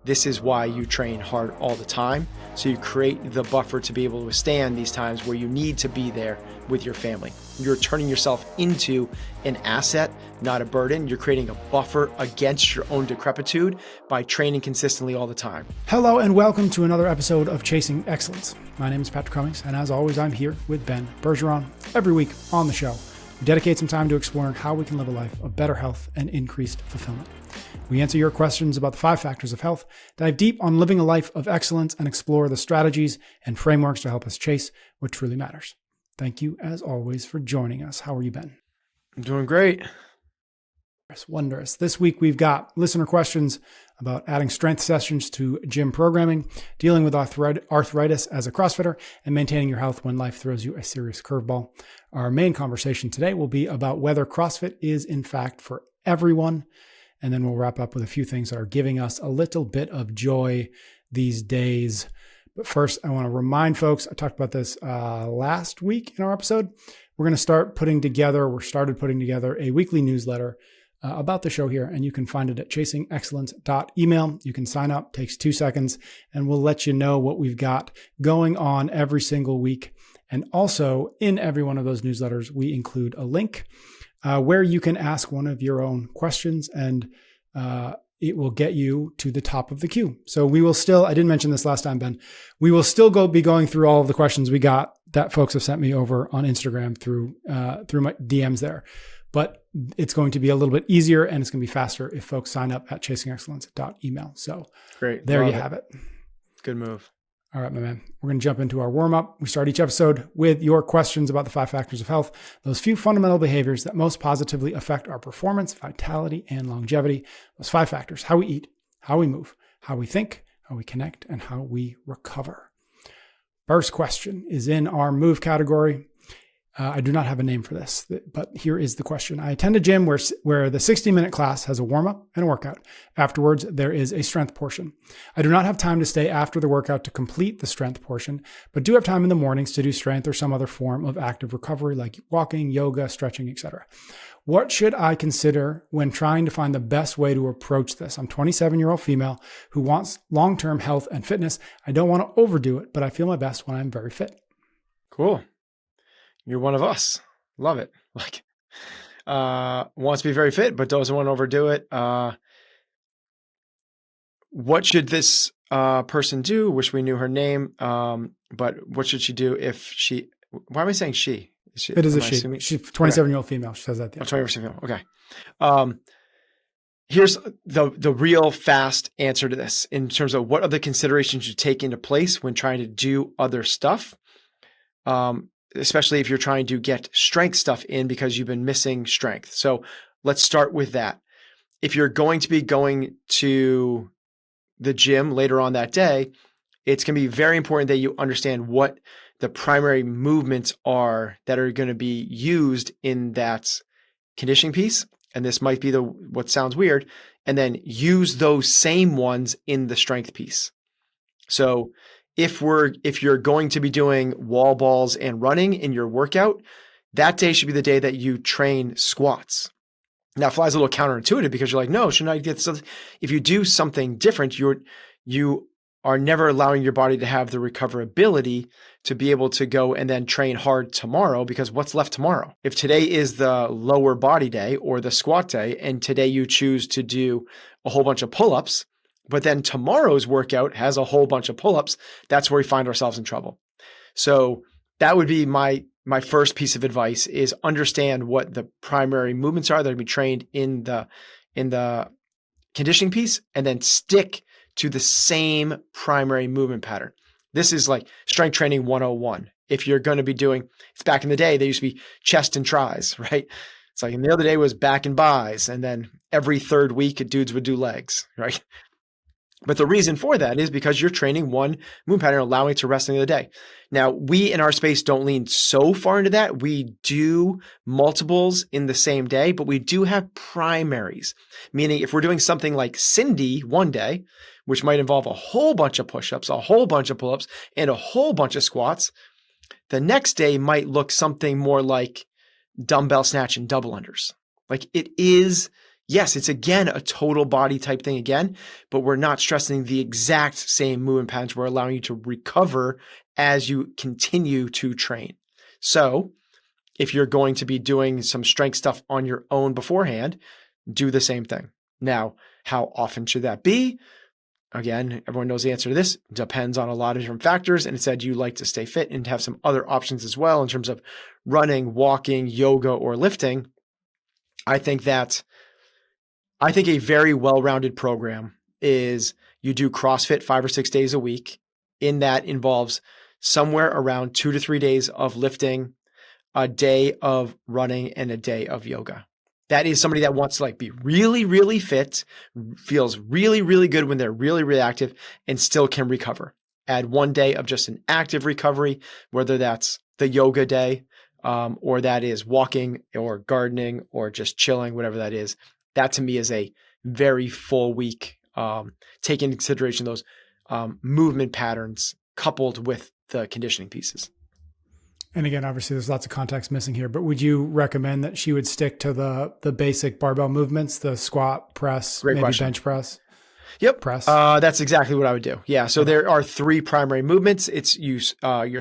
This is why you train hard all the time. So you create the buffer to be able to withstand these times where you need to be there with your family. You're turning yourself into an asset, not a burden. You're creating a buffer against your own decrepitude by training consistently all the time. Hello and welcome to another episode of Chasing Excellence. My name is Patrick Cummings, and as always, I'm here with Ben Bergeron. Every week on the show, we dedicate some time to exploring how we can live a life of better health and increased fulfillment. We answer your questions about the 5 factors of health, dive deep on living a life of excellence, and explore the strategies and frameworks to help us chase what truly matters. Thank you, as always, for joining us. How are you, Ben? I'm doing great. Wondrous. This week, we've got listener questions about adding strength sessions to gym programming, dealing with arthritis as a CrossFitter, and maintaining your health when life throws you a serious curveball. Our main conversation today will be about whether CrossFit is, in fact, for everyone. And then we'll wrap up with a few things that are giving us a little bit of joy these days. But first, I want to remind folks, I talked about this last week in our episode. We started putting together a weekly newsletter about the show here, and you can find it at chasingexcellence.email. You can sign up, takes 2 seconds, and we'll let you know what we've got going on every single week. And also in every one of those newsletters, we include a link where you can ask one of your own questions, and it will get you to the top of the queue. So we will still, I didn't mention this last time, Ben, we will still be going through all of the questions we got that folks have sent me over on Instagram through my DMs there. But it's going to be a little bit easier and it's going to be faster if folks sign up at chasingexcellence.email. So great. There you have it. Good move. All right, my man. We're going to jump into our warm-up. We start each episode with your questions about the 5 factors of health, those few fundamental behaviors that most positively affect our performance, vitality, and longevity. Those 5 factors: how we eat, how we move, how we think, how we connect, and how we recover. First question is in our move category. I do not have a name for this, but here is the question. I attend a gym where the 60-minute class has a warm-up and a workout. Afterwards, there is a strength portion. I do not have time to stay after the workout to complete the strength portion, but do have time in the mornings to do strength or some other form of active recovery like walking, yoga, stretching, etc. What should I consider when trying to find the best way to approach this? I'm a 27-year-old female who wants long-term health and fitness. I don't want to overdo it, but I feel my best when I'm very fit. Cool. You're one of us. Love it. Wants to be very fit, but doesn't want to overdo it. What should this person do? Wish we knew her name. But what should she do if she, why am I saying she? It is a she. She's a 27-year-old female. She says that. 27-year-old female. Okay. Here's the real fast answer to this in terms of what are the considerations you take into place when trying to do other stuff. Especially if you're trying to get strength stuff in because you've been missing strength. So let's start with that. If you're going to be going to the gym later on that day, it's going to be very important that you understand what the primary movements are that are going to be used in that conditioning piece. And this might be what sounds weird. And then use those same ones in the strength piece. So if you're going to be doing wall balls and running in your workout, that day should be the day that you train squats. Now it flies a little counterintuitive because you're like, no, shouldn't I get something? If you do something different, you are never allowing your body to have the recoverability to be able to go and then train hard tomorrow, because what's left tomorrow? If today is the lower body day or the squat day, and today you choose to do a whole bunch of pull-ups, but then tomorrow's workout has a whole bunch of pull-ups, that's where we find ourselves in trouble. So that would be my first piece of advice, is understand what the primary movements are that are going to be trained in the conditioning piece, and then stick to the same primary movement pattern. This is like strength training 101. If you're going to be doing, it's back in the day, they used to be chest and tries, right? It's like, and the other day was back and bis, and then every third week dudes would do legs, right? But the reason for that is because you're training one movement pattern, allowing it to rest in the other day. Now, we in our space don't lean so far into that. We do multiples in the same day, but we do have primaries. Meaning if we're doing something like Cindy one day, which might involve a whole bunch of push-ups, a whole bunch of pull-ups, and a whole bunch of squats, the next day might look something more like dumbbell snatch and double unders. Like it is yes, it's again a total body type thing again, but we're not stressing the exact same movement patterns. We're allowing you to recover as you continue to train. So if you're going to be doing some strength stuff on your own beforehand, do the same thing. Now, how often should that be? Again, everyone knows the answer to this. Depends on a lot of different factors. And it said you like to stay fit and have some other options as well in terms of running, walking, yoga, or lifting. I think a very well-rounded program is you do CrossFit 5 or 6 days a week. In that involves somewhere around 2 to 3 days of lifting, a day of running, and a day of yoga. That is somebody that wants to like be really, really fit, feels really, really good when they're really, really active, and still can recover. Add 1 day of just an active recovery, whether that's the yoga day, or that is walking or gardening or just chilling, whatever that is. That to me is a very full week. Take into consideration those movement patterns coupled with the conditioning pieces. And again, obviously there's lots of context missing here, but would you recommend that she would stick to the basic barbell movements, the squat, press, Great maybe question. bench press? Yep. Press. That's exactly what I would do. Yeah. So there are 3 primary movements. It's your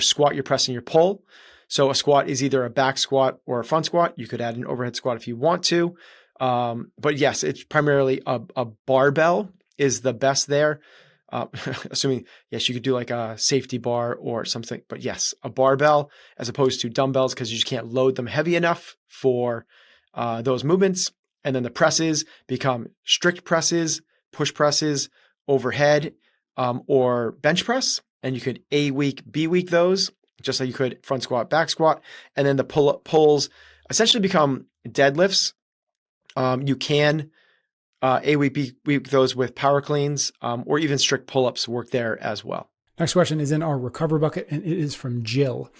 squat, your press, and your pull. So a squat is either a back squat or a front squat. You could add an overhead squat if you want to. But yes, it's primarily a barbell is the best there. Assuming, yes, you could do like a safety bar or something, but yes, a barbell as opposed to dumbbells because you just can't load them heavy enough for those movements. And then the presses become strict presses, push presses, overhead, or bench press. And you could A week, B week those, just like you could front squat, back squat. And then the pulls essentially become deadlifts. You can A week, B week those with power cleans, or even strict pull-ups work there as well. Next question is in our recover bucket, and it is from Jill.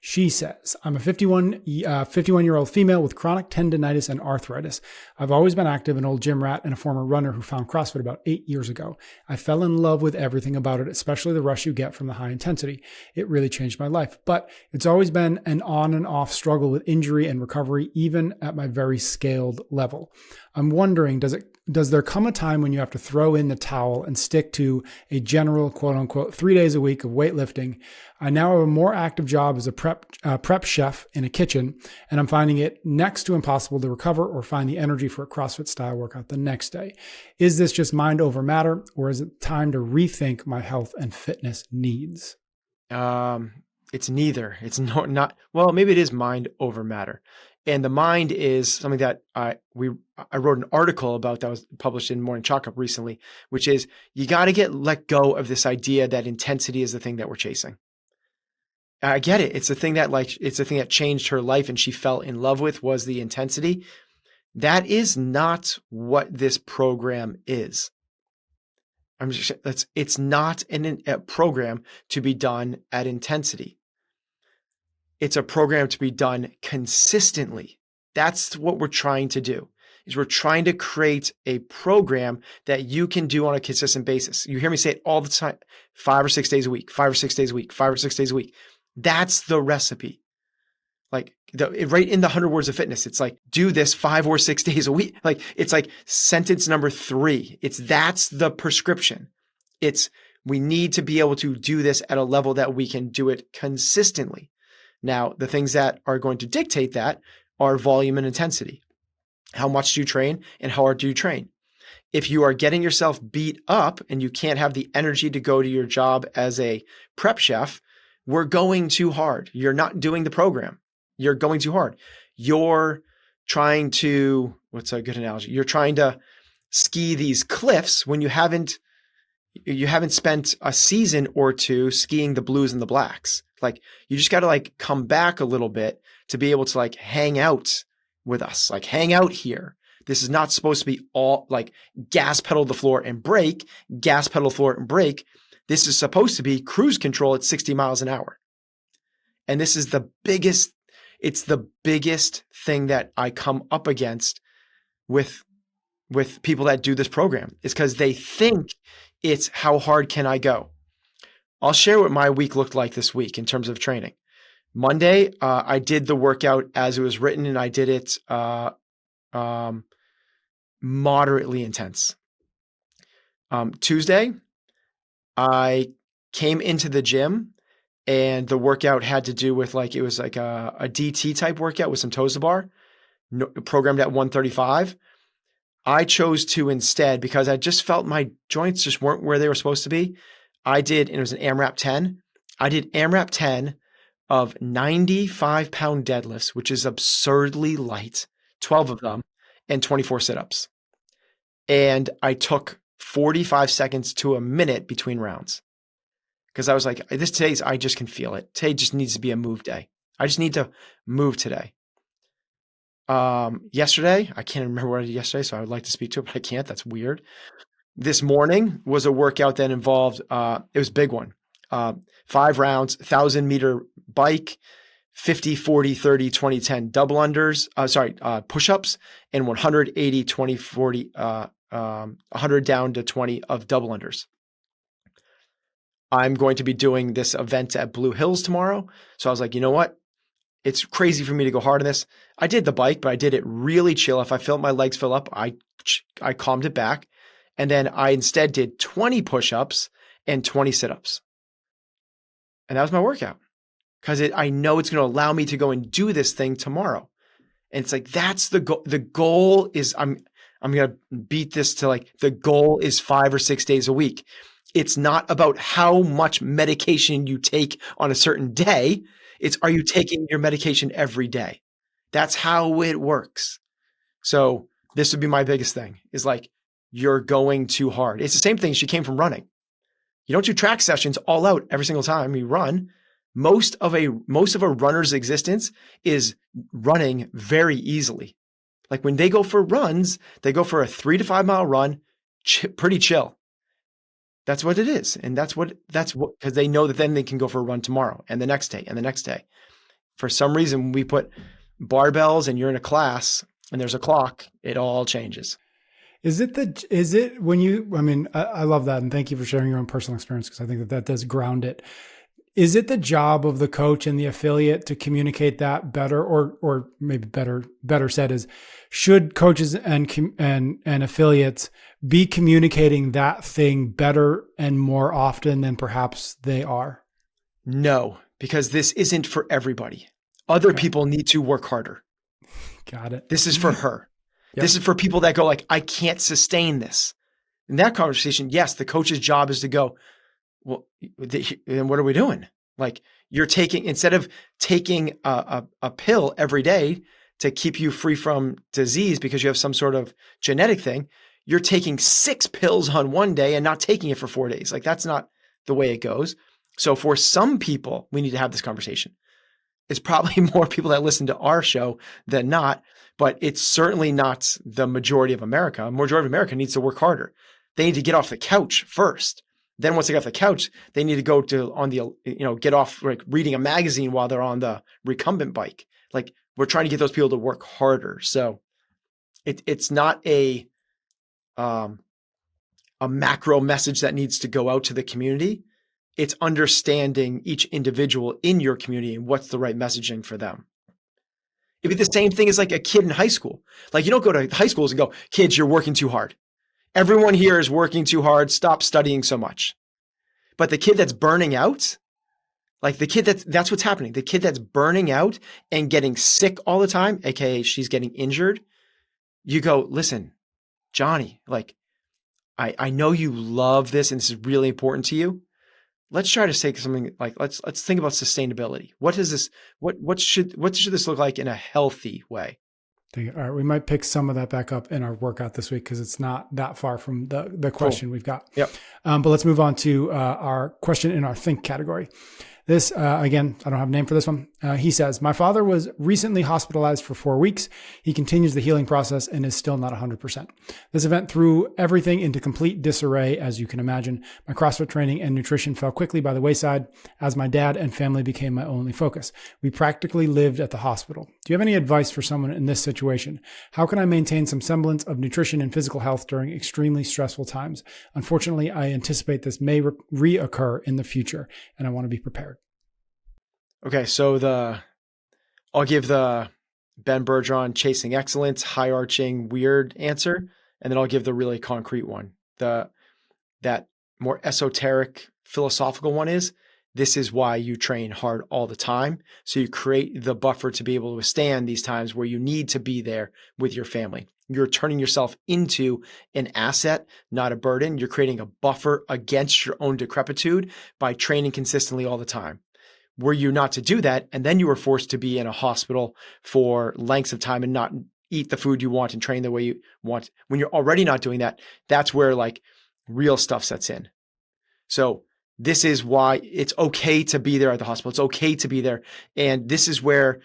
She says, I'm a 51-year-old female with chronic tendonitis and arthritis. I've always been active, an old gym rat and a former runner who found CrossFit about 8 years ago. I fell in love with everything about it, especially the rush you get from the high intensity. It really changed my life, but it's always been an on and off struggle with injury and recovery, even at my very scaled level. I'm wondering, does there come a time when you have to throw in the towel and stick to a general, quote unquote, 3 days a week of weightlifting? I now have a more active job as a prep chef in a kitchen, and I'm finding it next to impossible to recover or find the energy for a CrossFit style workout the next day. Is this just mind over matter, or is it time to rethink my health and fitness needs? It's neither. It's not, well, maybe it is mind over matter. And the mind is something that I wrote an article about that was published in Morning Chalk Up recently, which is you got to let go of this idea that intensity is the thing that we're chasing. I get it. It's the thing that changed her life and she fell in love with was the intensity. That is not what this program is. It's not a program to be done at intensity. It's a program to be done consistently. That's what we're trying to do. Is we're trying to create a program that you can do on a consistent basis. You hear me say it all the time, 5 or 6 days a week, 5 or 6 days a week, 5 or 6 days a week. That's the recipe. Like right in the 100 Words of Fitness, it's like, do this 5 or 6 days a week. Like it's like sentence number 3. That's the prescription. We need to be able to do this at a level that we can do it consistently. Now, the things that are going to dictate that are volume and intensity. How much do you train and how hard do you train? If you are getting yourself beat up and you can't have the energy to go to your job as a prep chef, we're going too hard. You're not doing the program. You're going too hard. You're trying to, what's a good analogy? You're trying to ski these cliffs when you haven't spent a season or two skiing the blues and the blacks. Like you just got to come back a little bit to be able to hang out with us, hang out here. This is not supposed to be all gas pedal to the floor and brake, gas pedal to the floor and brake. This is supposed to be cruise control at 60 miles an hour. And this is it's the biggest thing that I come up against with people that do this program is because they think it's how hard can I go? I'll share what my week looked like this week in terms of training. Monday, I did the workout as it was written and I did it moderately intense. Tuesday, I came into the gym and the workout had to do with it was like a DT type workout with some toes to bar, programmed at 135. I chose to instead, because I just felt my joints just weren't where they were supposed to be. And it was an AMRAP 10. I did AMRAP 10 of 95-pound deadlifts, which is absurdly light, 12 of them, and 24 sit-ups. And I took 45 seconds to a minute between rounds. Because I was like, I just can feel it. Today just needs to be a move day. I just need to move today. Yesterday, I can't remember what I did yesterday, so I would like to speak to it, but I can't. That's weird. This morning was a workout that involved, it was a big one. 5 rounds, 1,000-meter bike, 50, 40, 30, 20, 10 double unders, push-ups, and 180, 20, 40, 100 down to 20 of double unders. I'm going to be doing this event at Blue Hills tomorrow. So I was like, you know what? It's crazy for me to go hard on this. I did the bike, but I did it really chill. If I felt my legs fill up, I calmed it back. And then I instead did 20 push-ups and 20 sit-ups. And that was my workout, because I know it's going to allow me to go and do this thing tomorrow. And it's like, that's the goal. The goal is I'm going to beat this to the goal is 5 or 6 days a week. It's not about how much medication you take on a certain day. It's, are you taking your medication every day? That's how it works. So this would be my biggest thing, is you're going too hard. It's the same thing. She came from running. You don't do track sessions all out every single time you run. Most of a runner's existence is running very easily. When they go for runs, they go for a 3 to 5 mile run, pretty chill. That's what it is. And that's what, because they know that then they can go for a run tomorrow and the next day and the next day. For some reason, when we put barbells and you're in a class and there's a clock, it all changes. I love that. And thank you for sharing your own personal experience, because I think that does ground it. Is it the job of the coach and the affiliate to communicate that better, or maybe better said is, should coaches and affiliates be communicating that thing better and more often than perhaps they are? No, because this isn't for everybody. Other people need to work harder. Got it. This is for her. Yep. This is for people that go I can't sustain this. In that conversation, yes, the coach's job is to go, well, then what are we doing? You're taking, instead of taking a pill every day to keep you free from disease because you have some sort of genetic thing, you're taking 6 pills on one day and not taking it for 4 days. That's not the way it goes. So for some people, we need to have this conversation. It's probably more people that listen to our show than not, but it's certainly not the majority of America. The majority of America needs to work harder. They need to get off the couch first. Then once they get off the couch, they need to go get off reading a magazine while they're on the recumbent bike. We're trying to get those people to work harder. So it's not a macro message that needs to go out to the community. It's understanding each individual in your community and what's the right messaging for them. It'd be the same thing as a kid in high school. You don't go to high schools and go, kids, you're working too hard. Everyone here is working too hard. Stop studying so much. But the kid that's burning out, that's what's happening. The kid that's burning out and getting sick all the time, AKA she's getting injured. You go, listen, Johnny, I know you love this and this is really important to you. Let's try to say something let's think about sustainability. What should this look like in a healthy way? All right, we might pick some of that back up in our workout this week, because it's not that far from the question we've got. Yep. But let's move on to our question in our think category. This, again, I don't have a name for this one. He says, my father was recently hospitalized for 4 weeks. He continues the healing process and is still not 100%. This event threw everything into complete disarray, as you can imagine. My CrossFit training and nutrition fell quickly by the wayside as my dad and family became my only focus. We practically lived at the hospital. Do you have any advice for someone in this situation? How can I maintain some semblance of nutrition and physical health during extremely stressful times? Unfortunately, I anticipate this may reoccur in the future, and I want to be prepared. Okay, so I'll give the Ben Bergeron chasing excellence, high arching, weird answer, and then I'll give the really concrete one. That more esoteric philosophical one is, this is why you train hard all the time. So you create the buffer to be able to withstand these times where you need to be there with your family. You're turning yourself into an asset, not a burden. You're creating a buffer against your own decrepitude by training consistently all the time. Were you not to do that, and then you were forced to be in a hospital for lengths of time and not eat the food you want and train the way you want, when you're already not doing that, that's where like real stuff sets in. So this is why it's okay to be there at the hospital. It's okay to be there. And this is where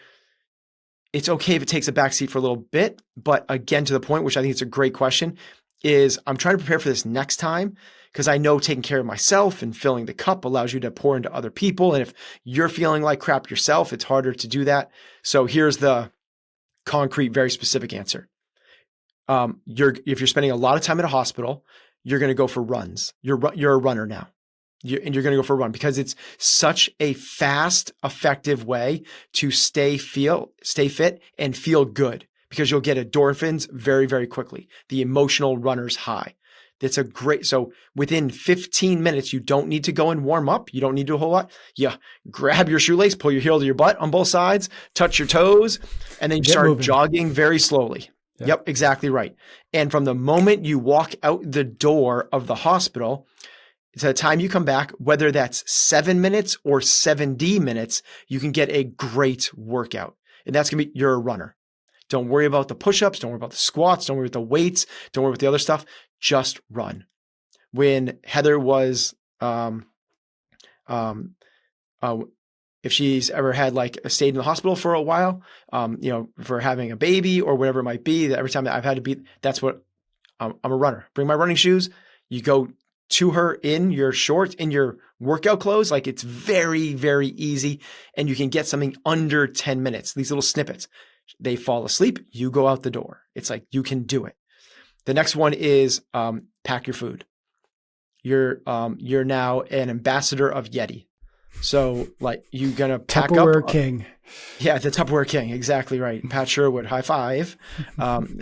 it's okay if it takes a backseat for a little bit. But again, to the point, which I think is a great question, is I'm trying to prepare for this next time, because I know taking care of myself and filling the cup allows you to pour into other people. And if you're feeling like crap yourself, it's harder to do that. So here's the concrete, very specific answer. If you're spending a lot of time at a hospital, you're going to go for runs. You're a runner now. And you're going to go for a run because it's such a fast, effective way to stay fit and feel good, because you'll get endorphins very, very quickly. The emotional runner's high. That's so within 15 minutes, you don't need to go and warm up. You don't need to do a whole lot. Yeah. Grab your shoelace, pull your heel to your butt on both sides, touch your toes, and then you start moving. Jogging very slowly. Yeah. Yep, exactly right. And from the moment you walk out the door of the hospital to the time you come back, whether that's 7 minutes or 70 minutes, you can get a great workout. And that's going to be, you're a runner. Don't worry about the push-ups. Don't worry about the squats. Don't worry about the weights. Don't worry about the other stuff. Just run. When Heather was, if she's ever had like stayed in the hospital for a while, for having a baby or whatever it might be, that every time that I've had to be, that's what I'm a runner. Bring my running shoes. You go to her in your shorts, in your workout clothes. Like, it's very, very easy. And you can get something under 10 minutes, these little snippets. They fall asleep. You go out the door. It's like, you can do it. The next one is pack your food. You're now an ambassador of Yeti. So like, you're going to pack Tupperware up. King. Yeah, the Tupperware King. Exactly right. Pat Sherwood, high five.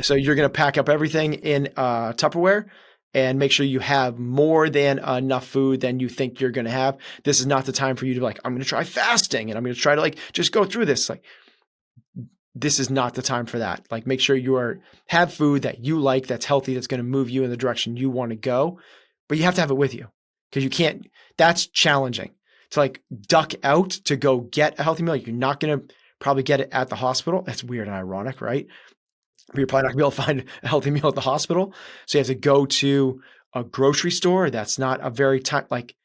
So you're going to pack up everything in Tupperware and make sure you have more than enough food than you think you're going to have. This is not the time for you to be like, I'm going to try fasting and I'm going to try to like, just go through this. Like, this is not the time for that. Like, make sure you have food that you like, that's healthy, that's going to move you in the direction you want to go, but you have to have it with you, because you can't, that's challenging to like duck out to go get a healthy meal. You're not going to probably get it at the hospital. That's weird and ironic, right? But you're probably not going to be able to find a healthy meal at the hospital. So you have to go to a grocery store. That's not a very time, like,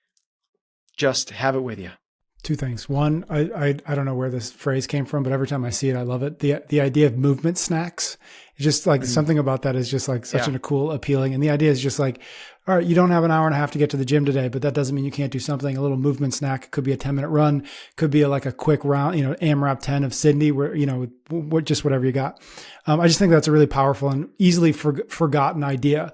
just have it with you. Two things. One, I don't know where this phrase came from, but every time I see it, I love it. The idea of movement snacks, it's just like something about that is just like such a cool, appealing. And the idea is just like, all right, you don't have an hour and a half to get to the gym today, but that doesn't mean you can't do something. A little movement snack could be a 10-minute run, could be like a quick round, AMRAP 10 of Sydney, where, just whatever you got. I just think that's a really powerful and easily forgotten idea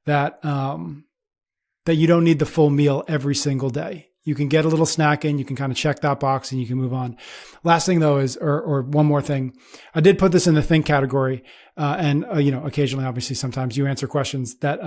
that you don't need the full meal every single day. You can get a little snack in, you can kind of check that box and you can move on. Last thing though is, or one more thing, I did put this in the think category. Occasionally, obviously, sometimes you answer questions that,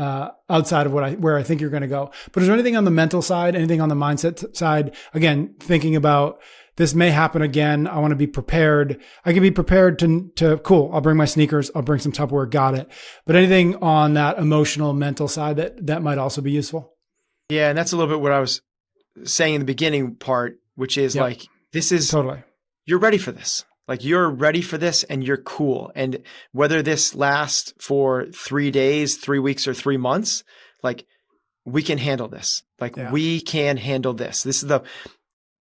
outside of where I think you're going to go. But is there anything on the mental side, anything on the mindset side? Again, thinking about this may happen again. I want to be prepared. I can be prepared to cool. I'll bring my sneakers. I'll bring some Tupperware. Got it. But anything on that emotional, mental side that might also be useful? Yeah. And that's a little bit what I was saying in the beginning part, which is like, this is totally, you're ready for this. Like, you're ready for this and you're cool. And whether this lasts for 3 days, 3 weeks, or 3 months, like, we can handle this. Like, we can handle this. This is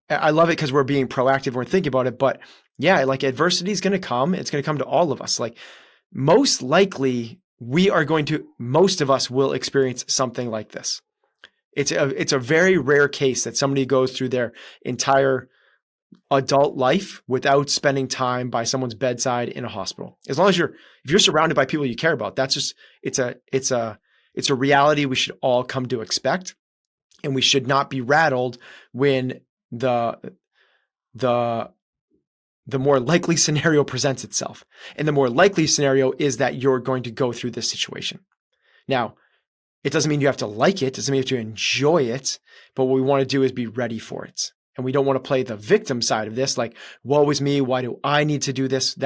I love it because we're being proactive. We're thinking about it, but yeah, like, adversity is going to come. It's going to come to all of us. Like, most likely most of us will experience something like this. It's a very rare case that somebody goes through their entire adult life without spending time by someone's bedside in a hospital. As long as if you're surrounded by people you care about, that's just, it's a reality we should all come to expect. And we should not be rattled when the more likely scenario presents itself. And the more likely scenario is that you're going to go through this situation. Now, it doesn't mean you have to like it. It doesn't mean you have to enjoy it. But what we want to do is be ready for it. And we don't want to play the victim side of this, like, woe is me. Why do I need to do this?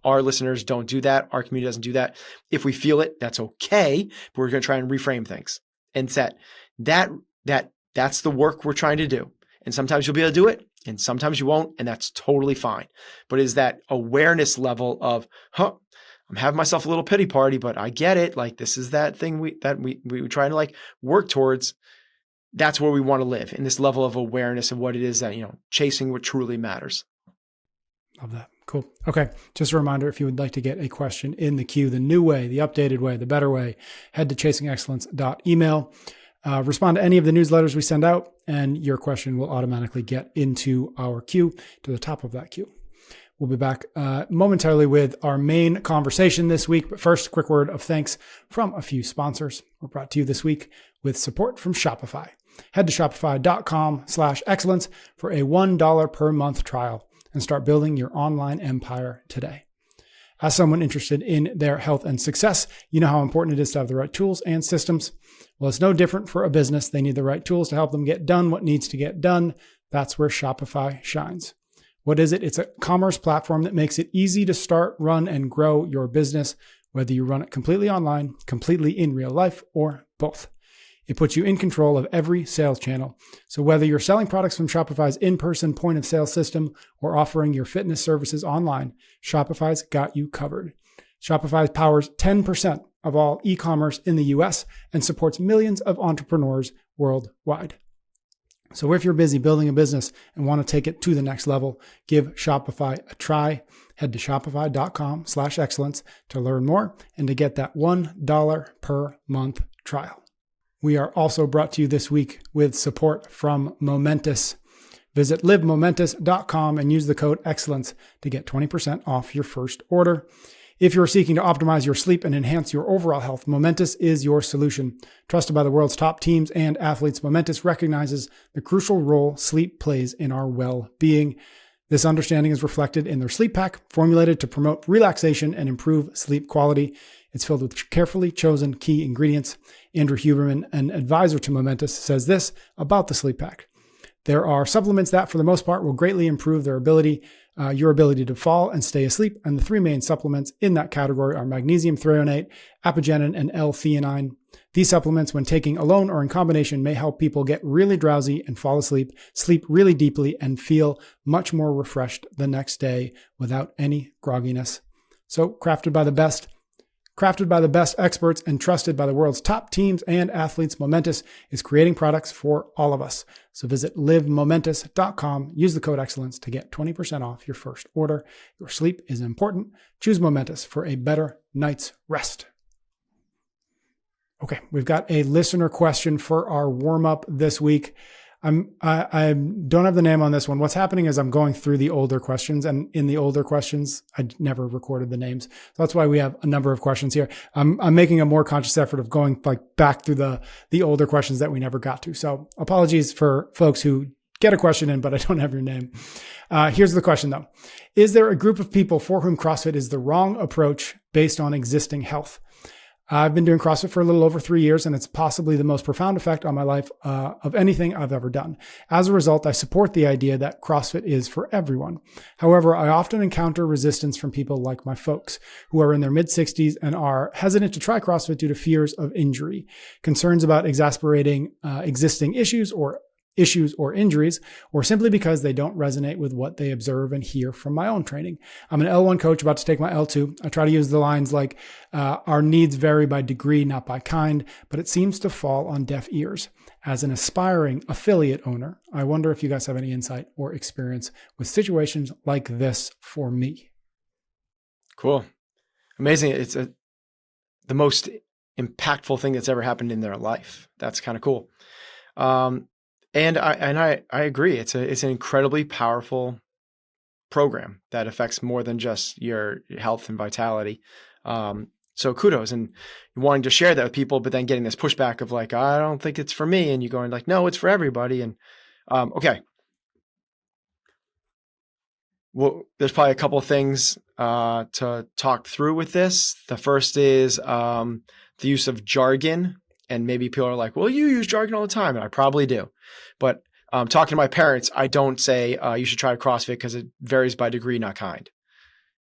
Our listeners don't do that. Our community doesn't do that. If we feel it, that's okay. But we're going to try and reframe things and set that's the work we're trying to do. And sometimes you'll be able to do it and sometimes you won't. And that's totally fine. But is that awareness level of, I'm having myself a little pity party, but I get it. Like, this is that thing we try to like work towards. That's where we want to live, in this level of awareness of what it is that, chasing what truly matters. Love that. Cool. Okay. Just a reminder, if you would like to get a question in the queue, the new way, the updated way, the better way, head to chasingexcellence.email. Respond to any of the newsletters we send out, and your question will automatically get into our queue, to the top of that queue. We'll be back momentarily with our main conversation this week. But first, a quick word of thanks from a few sponsors. We're brought to you this week with support from Shopify. Head to shopify.com/excellence for a $1 per month trial and start building your online empire today. As someone interested in their health and success, you know how important it is to have the right tools and systems. Well, it's no different for a business. They need the right tools to help them get done what needs to get done. That's where Shopify shines. What is it? It's a commerce platform that makes it easy to start, run, and grow your business, whether you run it completely online, completely in real life, or both. It puts you in control of every sales channel. So whether you're selling products from Shopify's in-person point of sale system or offering your fitness services online, Shopify's got you covered. Shopify powers 10% of all e-commerce in the US and supports millions of entrepreneurs worldwide. So if you're busy building a business and want to take it to the next level, give Shopify a try. Head to shopify.com/excellence to learn more and to get that $1 per month trial. We are also brought to you this week with support from Momentous. Visit livemomentous.com and use the code excellence to get 20% off your first order. If you're seeking to optimize your sleep and enhance your overall health, Momentous is your solution. Trusted by the world's top teams and athletes, Momentous recognizes the crucial role sleep plays in our well-being. This understanding is reflected in their sleep pack, formulated to promote relaxation and improve sleep quality. It's filled with carefully chosen key ingredients. Andrew Huberman, an advisor to Momentous, says this about the sleep pack. There are supplements that, for the most part, will greatly improve your ability to fall and stay asleep. And the three main supplements in that category are magnesium threonate, apigenin, and L-theanine. These supplements, when taken alone or in combination, may help people get really drowsy and fall asleep, sleep really deeply, and feel much more refreshed the next day without any grogginess. So, crafted by the best experts and trusted by the world's top teams and athletes, Momentous is creating products for all of us. So visit livemomentous.com, use the code excellence to get 20% off your first order. Your sleep is important. Choose Momentous for a better night's rest. Okay, we've got a listener question for our warm-up this week. I don't have the name on this one. What's happening is I'm going through the older questions, and in the older questions, I never recorded the names. So that's why we have a number of questions here. I'm making a more conscious effort of going back through the older questions that we never got to. So apologies for folks who get a question in, but I don't have your name. Here's the question though. Is there a group of people for whom CrossFit is the wrong approach based on existing health? I've been doing CrossFit for a little over 3 years, and it's possibly the most profound effect on my life of anything I've ever done. As a result, I support the idea that CrossFit is for everyone. However, I often encounter resistance from people like my folks who are in their mid-60s and are hesitant to try CrossFit due to fears of injury, concerns about exasperating existing issues or injuries, or simply because they don't resonate with what they observe and hear from my own training. I'm an L1 coach about to take my L2. I try to use the lines like, our needs vary by degree, not by kind, but it seems to fall on deaf ears. As an aspiring affiliate owner, I wonder if you guys have any insight or experience with situations like this for me. Cool. Amazing. It's the most impactful thing that's ever happened in their life. That's kind of cool. And I agree. It's an incredibly powerful program that affects more than just your health and vitality. So kudos, and wanting to share that with people, but then getting this pushback of like, I don't think it's for me. And you going like, no, it's for everybody. And, okay. Well, there's probably a couple of things, to talk through with this. The first is, the use of jargon, and maybe people are like, well, you use jargon all the time. And I probably do. But talking to my parents, I don't say you should try CrossFit because it varies by degree, not kind.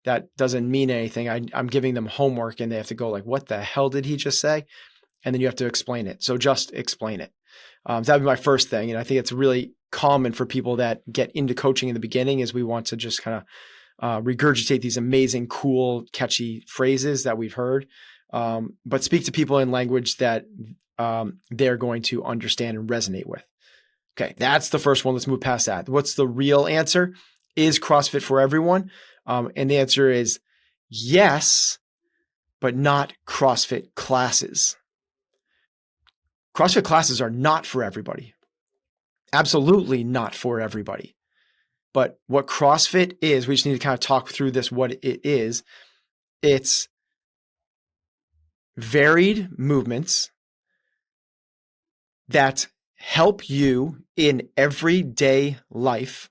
That doesn't mean anything. I'm giving them homework and they have to go like, what the hell did he just say? And then you have to explain it. So just explain it. That would be my first thing. And I think it's really common for people that get into coaching in the beginning is we want to just kind of regurgitate these amazing, cool, catchy phrases that we've heard. But speak to people in language that they're going to understand and resonate with. Okay, that's the first one. Let's move past that. What's the real answer? Is CrossFit for everyone? And the answer is yes, but not CrossFit classes. CrossFit classes are not for everybody. Absolutely not for everybody. But what CrossFit is, we just need to kind of talk through this, what it is. It's varied movements that help you in everyday life,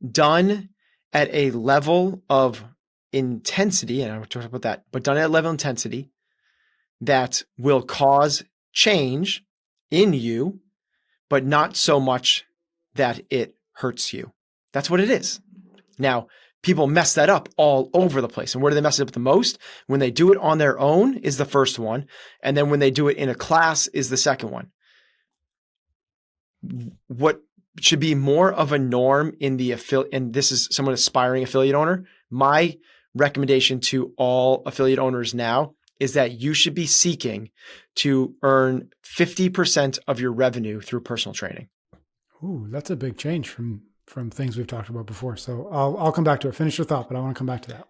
done at a level of intensity, and I'll talk about that, but done at a level of intensity that will cause change in you, but not so much that it hurts you. That's what it is. Now, people mess that up all over the place. And where do they mess it up the most? When they do it on their own is the first one. And then when they do it in a class is the second one. What should be more of a norm in the affiliate, and this is someone aspiring affiliate owner, my recommendation to all affiliate owners now is that you should be seeking to earn 50% of your revenue through personal training. Ooh, that's a big change from things we've talked about before. So I'll come back to it. Finish your thought, but I want to come back to that.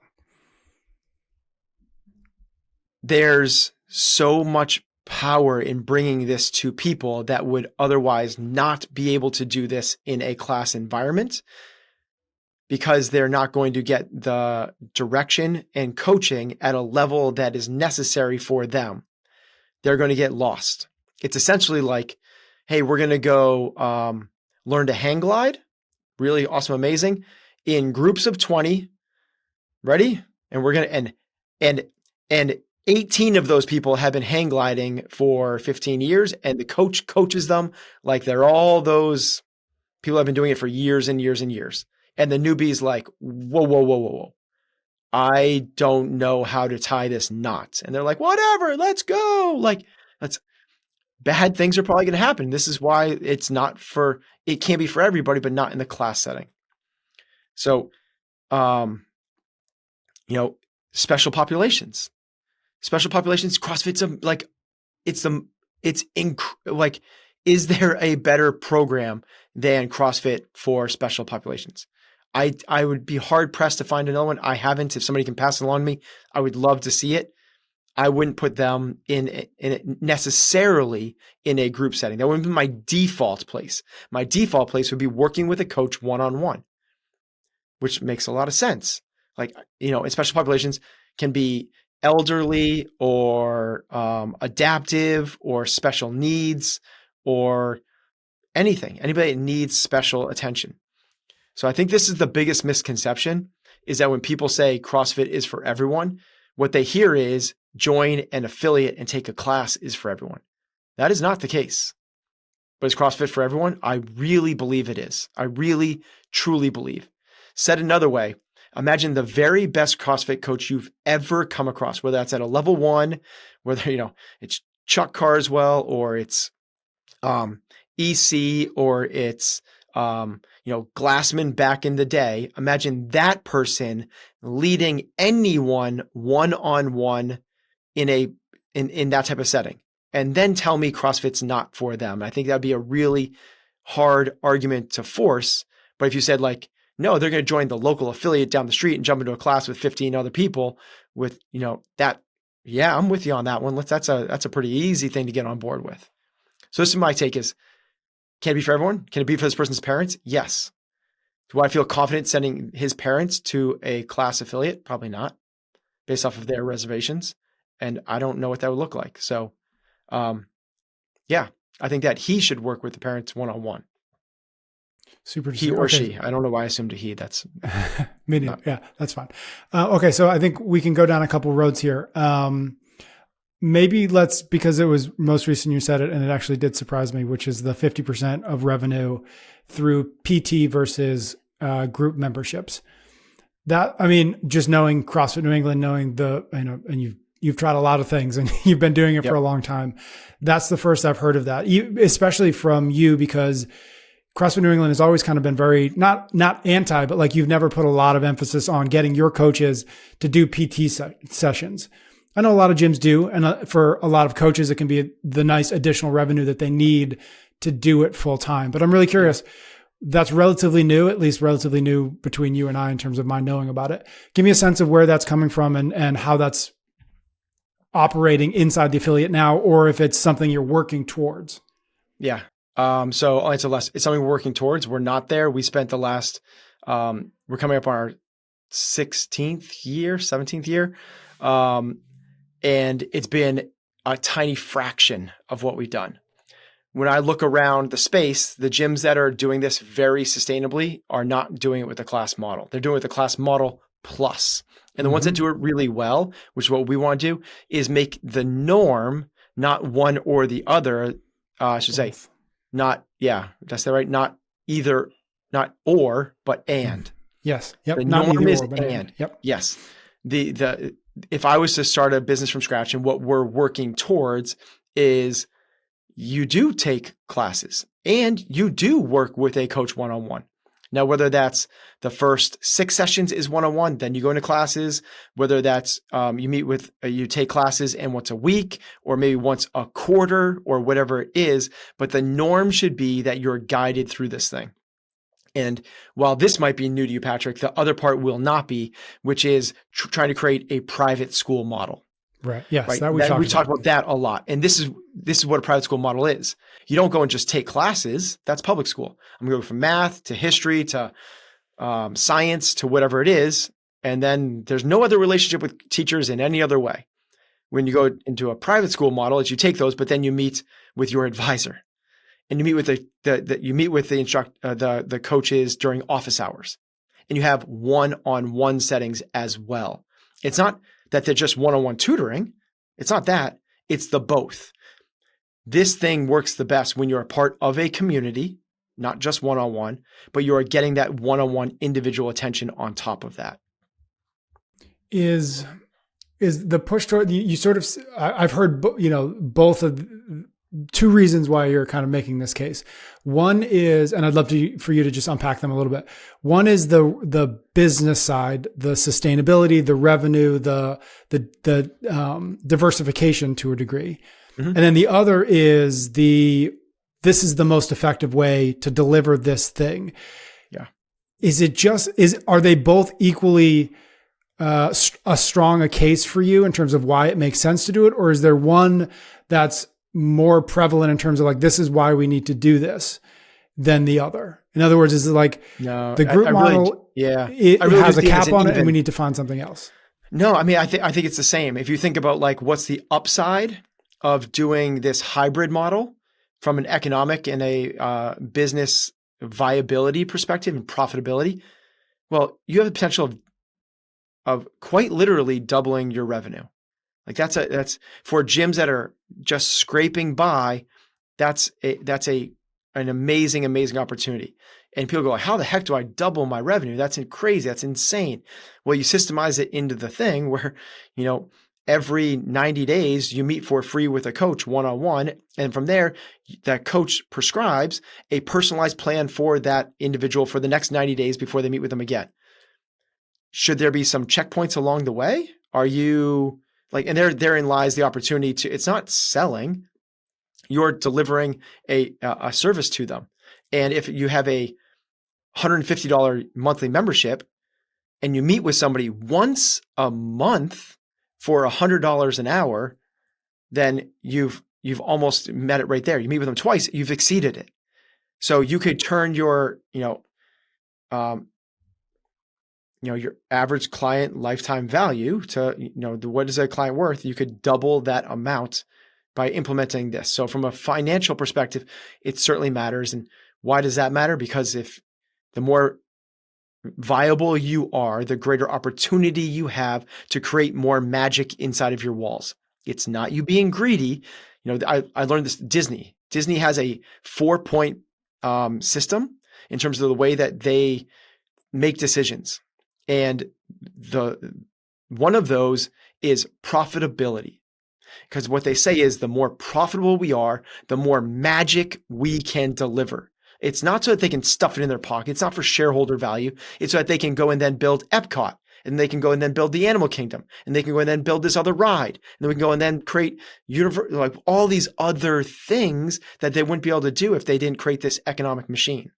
There's so much power in bringing this to people that would otherwise not be able to do this in a class environment because they're not going to get the direction and coaching at a level that is necessary for them. They're going to get lost. It's essentially like, hey, we're going to go learn to hang glide. Really awesome, amazing. In groups of 20. Ready? And we're going to, and 18 of those people have been hang gliding for 15 years, and the coach coaches them like they're all those people have been doing it for years and years and years. And the newbie's like, whoa. I don't know how to tie this knot. And they're like, whatever, let's go. Like, that's bad things are probably going to happen. This is why it can be for everybody, but not in the class setting. So, special populations. Special populations, CrossFit's is there a better program than CrossFit for special populations? I would be hard pressed to find another one. I haven't. If somebody can pass it along to me, I would love to see it. I wouldn't put them in necessarily in a group setting. That wouldn't be my default place. My default place would be working with a coach one-on-one, which makes a lot of sense. Like, in special populations can be elderly or adaptive or special needs or anything. Anybody that needs special attention. So I think this is the biggest misconception, is that when people say CrossFit is for everyone, what they hear is join an affiliate and take a class is for everyone. That is not the case. But is CrossFit for everyone? I really believe it is. I really, truly believe. Said another way, imagine the very best CrossFit coach you've ever come across, whether that's at a level 1, whether, it's Chuck Carswell or it's EC or it's, Glassman back in the day. Imagine that person leading anyone one-on-one in that type of setting. And then tell me CrossFit's not for them. I think that'd be a really hard argument to force. But if you said like, no, they're going to join the local affiliate down the street and jump into a class with 15 other people with, that. Yeah, I'm with you on that one. That's a pretty easy thing to get on board with. So this is my take is, can it be for everyone? Can it be for this person's parents? Yes. Do I feel confident sending his parents to a class affiliate? Probably not, based off of their reservations. And I don't know what that would look like. So, I think that he should work with the parents one-on-one. Super. He or she. I don't know why I assumed a he. That's yeah, that's fine. Okay, so I think we can go down a couple roads here. maybe because it was most recent you said it, and it actually did surprise me, which is the 50% of revenue through PT versus group memberships. That, I mean, just knowing CrossFit New England, knowing and you've tried a lot of things and you've been doing it for a long time. That's the first I've heard of that, especially from you, because CrossFit New England has always kind of been very, not anti, but like you've never put a lot of emphasis on getting your coaches to do PT sessions. I know a lot of gyms do. And for a lot of coaches, it can be the nice additional revenue that they need to do it full time. But I'm really curious. That's relatively new, at least relatively new between you and I in terms of my knowing about it. Give me a sense of where that's coming from and how that's operating inside the affiliate now, or if it's something you're working towards. Yeah. So I'll answer less. It's something we're working towards. We're not there. We spent the last, we're coming up on our 17th year. And it's been a tiny fraction of what we've done. When I look around the space, the gyms that are doing this very sustainably are not doing it with a class model. They're doing it with a class model plus. And the ones that do it really well, which is what we want to do, is make the norm not one or the other. I should say, not, yeah, that's that right? Not either, not or, but and. Yes. Yep. The Not norm is or, but and. Yep. Yes. If I was to start a business from scratch, and what we're working towards is you do take classes and you do work with a coach one-on-one. Now, whether that's the first 6 sessions is one-on-one, then you go into classes, whether that's you take classes and once a week or maybe once a quarter or whatever it is, but the norm should be that you're guided through this thing. And while this might be new to you, Patrick, the other part will not be, which is trying to create a private school model. Right. Yes. Right. That we talked about that a lot. And this is what a private school model is. You don't go and just take classes. That's public school. I'm going to go from math to history to science to whatever it is. And then there's no other relationship with teachers in any other way. When you go into a private school model, is you take those, but then you meet with your advisor and you meet with the coaches during office hours, and you have one-on-one settings as well. It's not that they're just one-on-one tutoring. It's not that. It's the both. This thing works the best when you're a part of a community, not just one-on-one, but you are getting that one-on-one individual attention on top of that. Is the push toward you sort of, I've heard, both of two reasons why you're kind of making this case. One is, and I'd love for you to just unpack them a little bit. One is the business side, the sustainability, the revenue, the diversification to a degree. Mm-hmm. And then the other is this is the most effective way to deliver this thing. Yeah. Are they both equally as strong a case for you in terms of why it makes sense to do it? Or is there one that's more prevalent in terms of like, this is why we need to do this than the other? In other words, is it like the group model, it has a cap on it and we need to find something else? No, I mean, I think it's the same. If you think about like, what's the upside of doing this hybrid model from an economic and a business viability perspective and profitability? Well, you have the potential of quite literally doubling your revenue. Like that's for gyms that are just scraping by. That's an amazing opportunity. And people go, how the heck do I double my revenue? That's crazy. That's insane. Well, you systemize it into the thing where, every 90 days you meet for free with a coach one-on-one. And from there, that coach prescribes a personalized plan for that individual for the next 90 days before they meet with them again. Should there be some checkpoints along the way? Are you and therein lies the opportunity to, it's not selling, you're delivering a service to them. And if you have a $150 monthly membership and you meet with somebody once a month for $100 an hour, then you've almost met it right there. You meet with them twice, you've exceeded it. So you could turn your, your average client lifetime value to, what is a client worth? You could double that amount by implementing this. So from a financial perspective, it certainly matters. And why does that matter? Because if the more viable you are, the greater opportunity you have to create more magic inside of your walls. It's not you being greedy. I learned this. Disney has a 4-point system in terms of the way that they make decisions. And one of those is profitability. Because what they say is the more profitable we are, the more magic we can deliver. It's not so that they can stuff it in their pocket. It's not for shareholder value. It's so that they can go and then build Epcot, and they can go and then build the Animal Kingdom, and they can go and then build this other ride, and then we can go and then create like all these other things that they wouldn't be able to do if they didn't create this economic machine.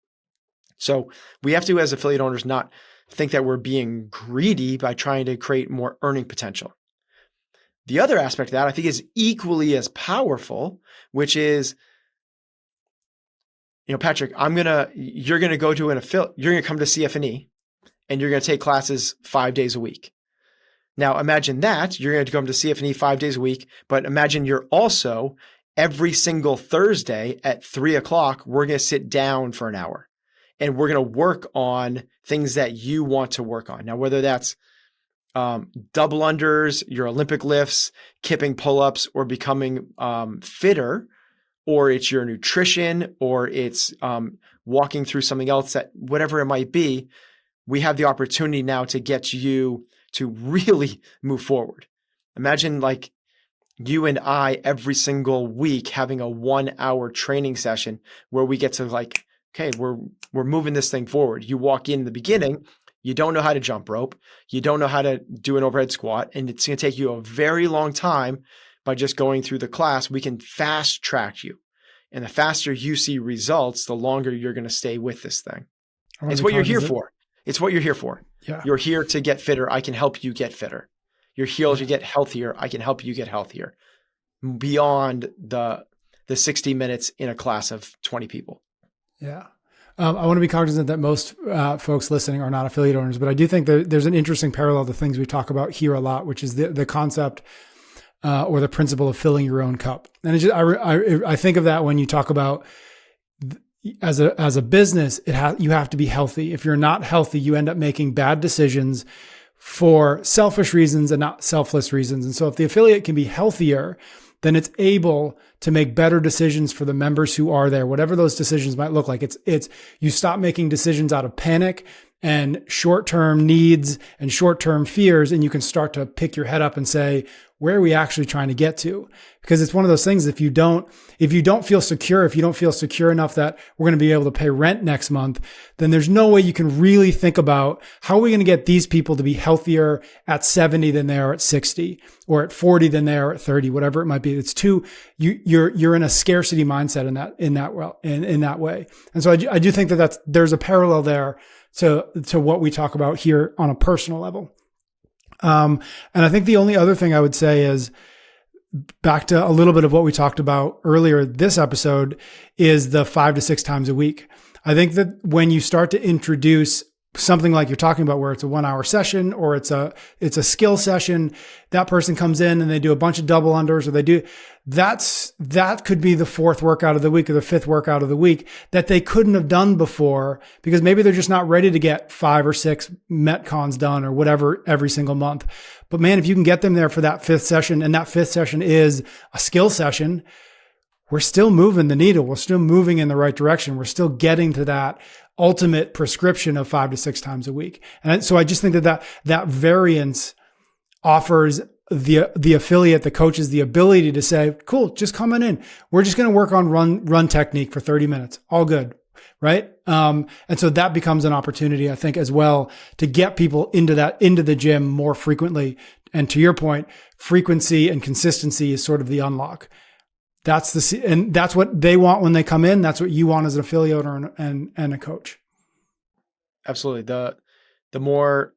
So we have to, as affiliate owners, not think that we're being greedy by trying to create more earning potential. The other aspect of that I think is equally as powerful, which is, Patrick, you're going to go to you're going to come to CFNE and you're going to take classes 5 days a week. Now imagine that you're going to come to CFNE 5 days a week, but imagine you're also every single Thursday at 3:00, we're going to sit down for an hour and we're going to work on things that you want to work on. Now, whether that's double unders, your Olympic lifts, kipping pull-ups, or becoming fitter, or it's your nutrition, or it's walking through something else, that whatever it might be, we have the opportunity now to get you to really move forward. Imagine like you and I every single week having a 1-hour training session where we get to like, okay, we're moving this thing forward. You walk in the beginning, you don't know how to jump rope, you don't know how to do an overhead squat, and it's going to take you a very long time. By just going through the class, we can fast track you. And the faster you see results, the longer you're going to stay with this thing. It's what you're here for. It's what you're here for. Yeah. You're here to get fitter. I can help you get fitter. You're here to get healthier. I can help you get healthier. Beyond the 60 minutes in a class of 20 people. Yeah. I want to be cognizant that most folks listening are not affiliate owners, but I do think that there's an interesting parallel to things we talk about here a lot, which is the concept or the principle of filling your own cup. And it's just, I think of that when you talk about as a business, you have to be healthy. If you're not healthy, you end up making bad decisions for selfish reasons and not selfless reasons. And so if the affiliate can be healthier, then it's able to make better decisions for the members who are there, whatever those decisions might look like. It's you stop making decisions out of panic and short-term needs and short-term fears, and you can start to pick your head up and say, where are we actually trying to get to? Because it's one of those things, if you don't feel secure, if you don't feel secure enough that we're going to be able to pay rent next month, then there's no way you can really think about how are we going to get these people to be healthier at 70 than they are at 60, or at 40 than they are at 30, whatever it might be. It's you're in a scarcity mindset in that way. And so I do think that there's a parallel there to what we talk about here on a personal level. And I think the only other thing I would say is back to a little bit of what we talked about earlier this episode is the 5 to 6 times a week. I think that when you start to introduce something like you're talking about, where it's a 1-hour session or it's a skill session, that person comes in and they do a bunch of double unders, or that could be the 4th workout of the week or the 5th workout of the week that they couldn't have done before because maybe they're just not ready to get 5 or 6 Metcons done or whatever every single month. But man, if you can get them there for that 5th session, and that 5th session is a skill session, we're still moving the needle. We're still moving in the right direction. We're still getting to that ultimate prescription of 5 to 6 times a week. And so I just think that variance offers the affiliate, the coaches, the ability to say, cool, just come on in. We're just going to work on run technique for 30 minutes. All good. Right. And so that becomes an opportunity, I think, as well, to get people into the gym more frequently. And to your point, frequency and consistency is sort of the unlock. And that's what they want when they come in. That's what you want as an affiliate and a coach. Absolutely. The more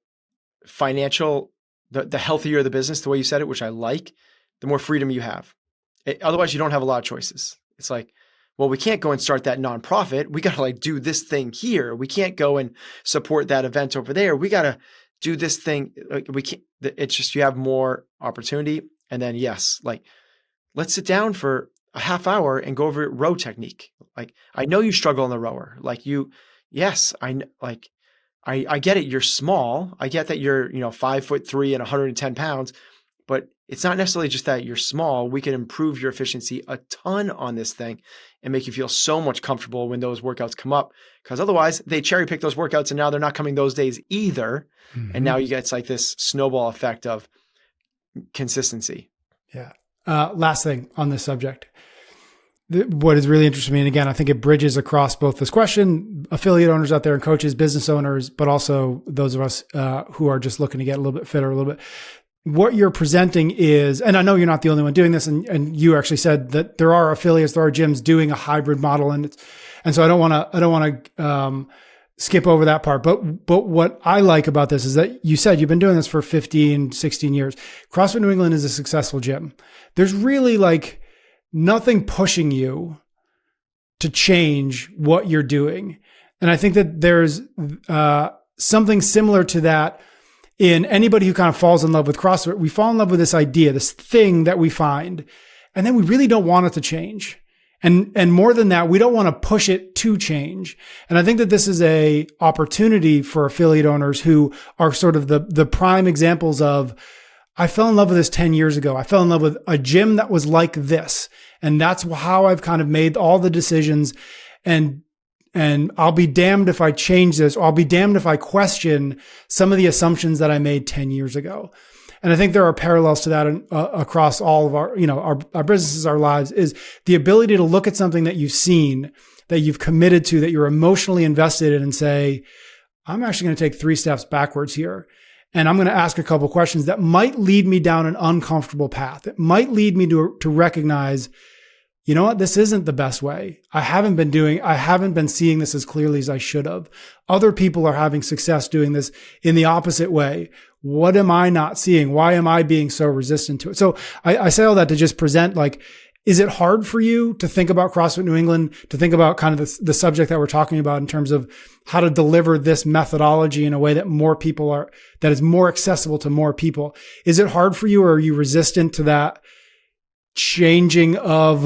financial, the healthier the business, the way you said it, which I like, the more freedom you have. Otherwise, you don't have a lot of choices. It's like, well, we can't go and start that nonprofit. We got to do this thing here. We can't go and support that event over there. We got to do this thing. We can't. It's just, you have more opportunity. And then yes, let's sit down for a half hour and go over row technique. I know you struggle on the rower. Yes, I get it. You're small. I get that you're, 5'3" and 110 pounds, but it's not necessarily just that you're small. We can improve your efficiency a ton on this thing and make you feel so much comfortable when those workouts come up, because otherwise they cherry pick those workouts and now they're not coming those days either. And now you get, it's like this snowball effect of consistency. Yeah. Last thing on this subject. What is really interesting to me, and again, I think it bridges across both this question, affiliate owners out there and coaches, business owners, but also those of us who are just looking to get a little bit fitter, a little bit. What you're presenting is, and I know you're not the only one doing this, and you actually said that there are affiliates, there are gyms doing a hybrid model, and so I don't want to skip over that part. But what I like about this is that you said you've been doing this for 15, 16 years. CrossFit New England is a successful gym. There's really like nothing pushing you to change what you're doing. And I think that there's something similar to that in anybody who kind of falls in love with CrossFit. We fall in love with this idea, this thing that we find, and then we really don't want it to change. And more than that, we don't want to push it to change. And I think that this is a opportunity for affiliate owners who are sort of the prime examples of, I fell in love with this 10 years ago. I fell in love with a gym that was like this. And that's how I've kind of made all the decisions. And I'll be damned if I change this, or I'll be damned if I question some of the assumptions that I made 10 years ago. And I think there are parallels to that across all of our, our businesses, our lives, is the ability to look at something that you've seen, that you've committed to, that you're emotionally invested in, and say, I'm actually going to take 3 steps backwards here. And I'm going to ask a couple of questions that might lead me down an uncomfortable path. It might lead me to recognize, you know what, this isn't the best way. I haven't been seeing this as clearly as I should have. Other people are having success doing this in the opposite way. What am I not seeing? Why am I being so resistant to it? So I say all that to just present, like, is it hard for you to think about CrossFit New England, to think about kind of the subject that we're talking about in terms of how to deliver this methodology in a way that that is more accessible to more people? Is it hard for you, or are you resistant to that changing of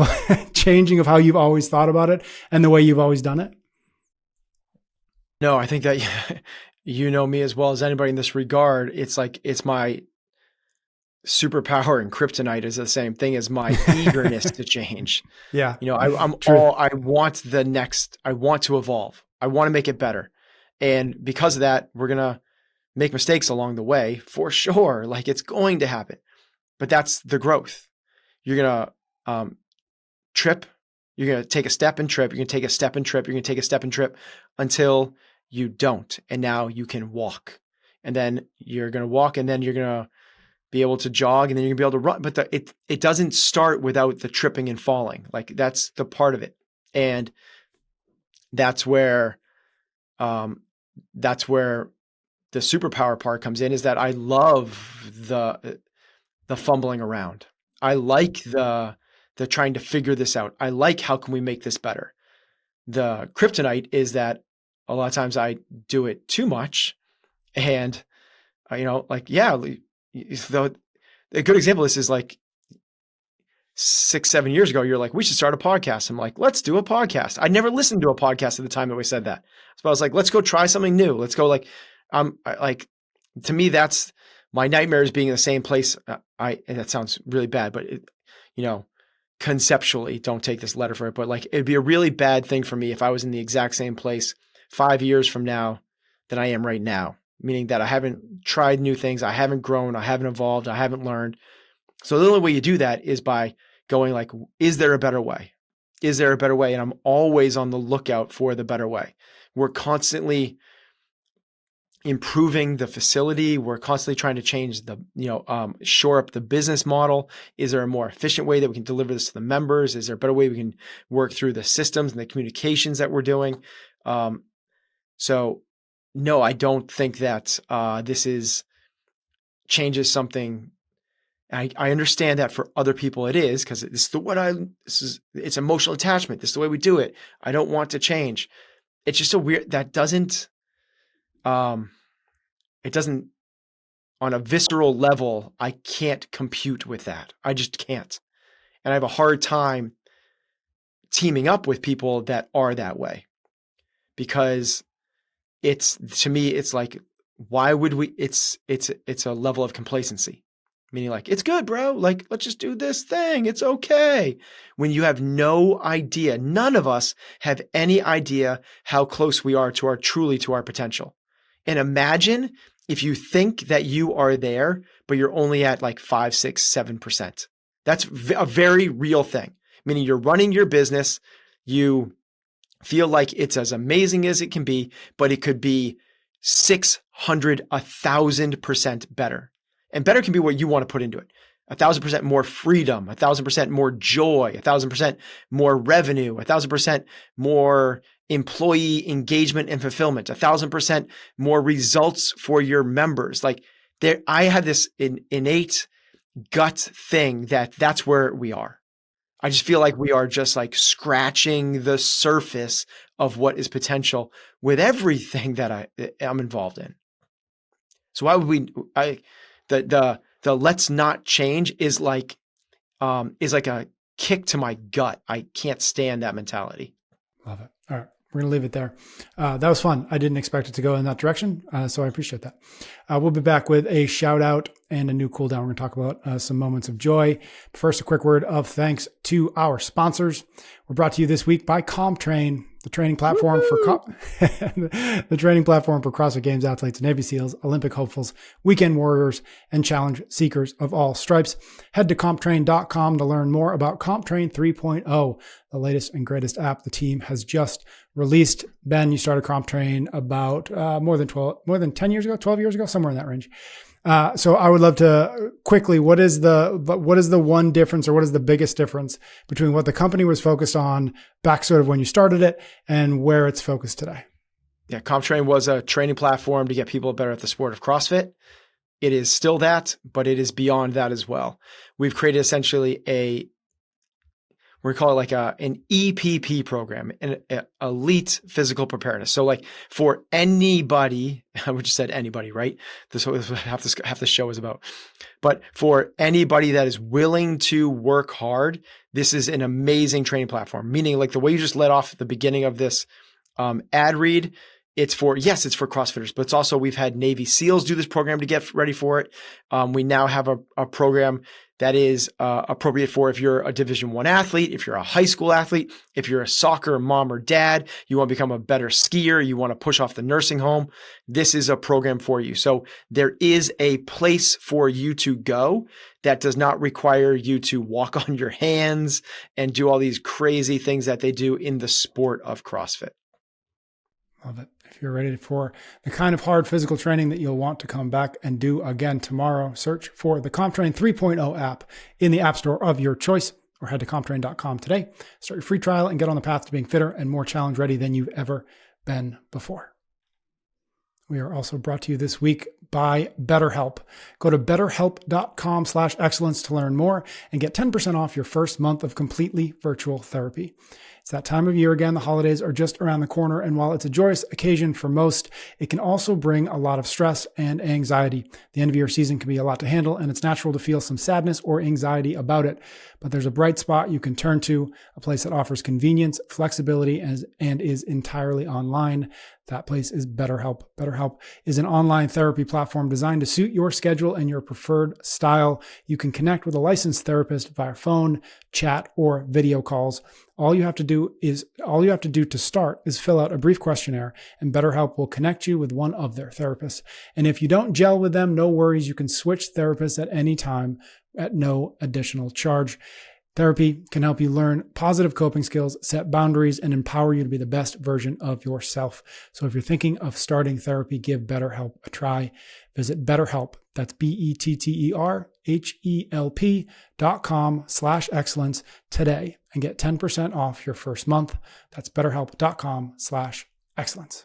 how you've always thought about it and the way you've always done it? No, I think that you know me as well as anybody in this regard. It's like, it's my superpower, and kryptonite is the same thing as my eagerness to change. Yeah. I want I want to evolve. I want to make it better. And because of that, we're going to make mistakes along the way for sure. Like, it's going to happen, but that's the growth. You're going to trip. You're going to take a step and trip. You're going to take a step and trip. You're going to take a step and trip until you don't. And now you can walk, and then you're going to walk, and then you're going to be able to jog, and then you're gonna be able to run. But it doesn't start without the tripping and falling. Like, that's the part of it. And that's where the superpower part comes in, is that I love the fumbling around. I like the trying to figure this out. I like, how can we make this better? The kryptonite is that a lot of times I do it too much, and so a good example of this is like 6-7 years ago, you're like, we should start a podcast. I'm like, let's do a podcast. I never listened to a podcast at the time that we said that. So I was like, let's go try something new. Let's go, to me, that's my nightmare, is being in the same place. And that sounds really bad, but conceptually, don't take this letter for it, but like, it'd be a really bad thing for me if I was in the exact same place 5 years from now than I am right now. Meaning that I haven't tried new things, I haven't grown, I haven't evolved, I haven't learned. So the only way you do that is by going like, is there a better way? Is there a better way? And I'm always on the lookout for the better way. We're constantly improving the facility. We're constantly trying to change shore up the business model. Is there a more efficient way that we can deliver this to the members? Is there a better way we can work through the systems and the communications that we're doing? So no, I don't think that this changes something. I understand that for other people it is, because it's emotional attachment. This is the way we do it. I don't want to change. It's just so weird. That doesn't, on a visceral level, I can't compute with that. I just can't. And I have a hard time teaming up with people that are that way, because to me, it's like, why would we, it's a level of complacency. Meaning like, it's good, bro. Like, let's just do this thing. It's okay. When you have no idea, none of us have any idea how close we are to our potential. And imagine if you think that you are there, but you're only at like 5, 6, 7%. That's a very real thing. Meaning you're running your business. You feel like it's as amazing as it can be, but it could be 600, 1,000% better. And better can be what you want to put into it. 1,000% more freedom, 1,000% more joy, 1,000% more revenue, 1,000% more employee engagement and fulfillment, 1,000% more results for your members. Like I have this innate gut thing that's where we are. I just feel like we are just like scratching the surface of what is potential with everything that I'm involved in. So why would the let's not change is like a kick to my gut. I can't stand that mentality. Love it. All right. We're going to leave it there. That was fun. I didn't expect it to go in that direction. So I appreciate that. We'll be back with a shout out and a new cool down. We're going to talk about some moments of joy. First, a quick word of thanks to our sponsors. We're brought to you this week by CompTrain, the training platform for the training platform for CrossFit Games athletes, Navy SEALs, Olympic hopefuls, weekend warriors, and challenge seekers of all stripes. Head to comptrain.com to learn more about CompTrain 3.0, the latest and greatest app the team has just released. Ben, you started CompTrain about more than 10 years ago, 12 years ago, somewhere in that range. So I would love to quickly, what is the one difference, or what is the biggest difference between what the company was focused on back sort of when you started it and where it's focused today? Yeah, CompTrain was a training platform to get people better at the sport of CrossFit. It is still that, but it is beyond that as well. We've created essentially we call it like an EPP program, an elite physical preparedness. So like for anybody, I would just said anybody, right? This is what half the show is about. But for anybody that is willing to work hard, this is an amazing training platform. Meaning like the way you just let off at the beginning of this ad read, it's for CrossFitters, but it's also, we've had Navy SEALs do this program to get ready for it. We now have a program that is appropriate for if you're a Division I athlete, if you're a high school athlete, if you're a soccer mom or dad, you want to become a better skier, you want to push off the nursing home, this is a program for you. So there is a place for you to go that does not require you to walk on your hands and do all these crazy things that they do in the sport of CrossFit. Love it. If you're ready for the kind of hard physical training that you'll want to come back and do again tomorrow, search for the CompTrain 3.0 app in the app store of your choice, or head to comptrain.com today. Start your free trial and get on the path to being fitter and more challenge ready than you've ever been before. We are also brought to you this week by BetterHelp. Go to betterhelp.com/excellence to learn more and get 10% off your first month of completely virtual therapy. It's that time of year again. The holidays are just around the corner, and while it's a joyous occasion for most, it can also bring a lot of stress and anxiety. The end of year season can be a lot to handle, and it's natural to feel some sadness or anxiety about it. But there's a bright spot you can turn to, a place that offers convenience, flexibility, and is entirely online. That place is BetterHelp. BetterHelp is an online therapy platform designed to suit your schedule and your preferred style. You can connect with a licensed therapist via phone, chat, or video calls. All you have to do to start is fill out a brief questionnaire, and BetterHelp will connect you with one of their therapists. And if you don't gel with them, no worries. You can switch therapists at any time at no additional charge. Therapy can help you learn positive coping skills, set boundaries, and empower you to be the best version of yourself. So if you're thinking of starting therapy, give BetterHelp a try. Visit BetterHelp. That's BetterHelp.com/excellence today and get 10% off your first month. That's BetterHelp.com/excellence.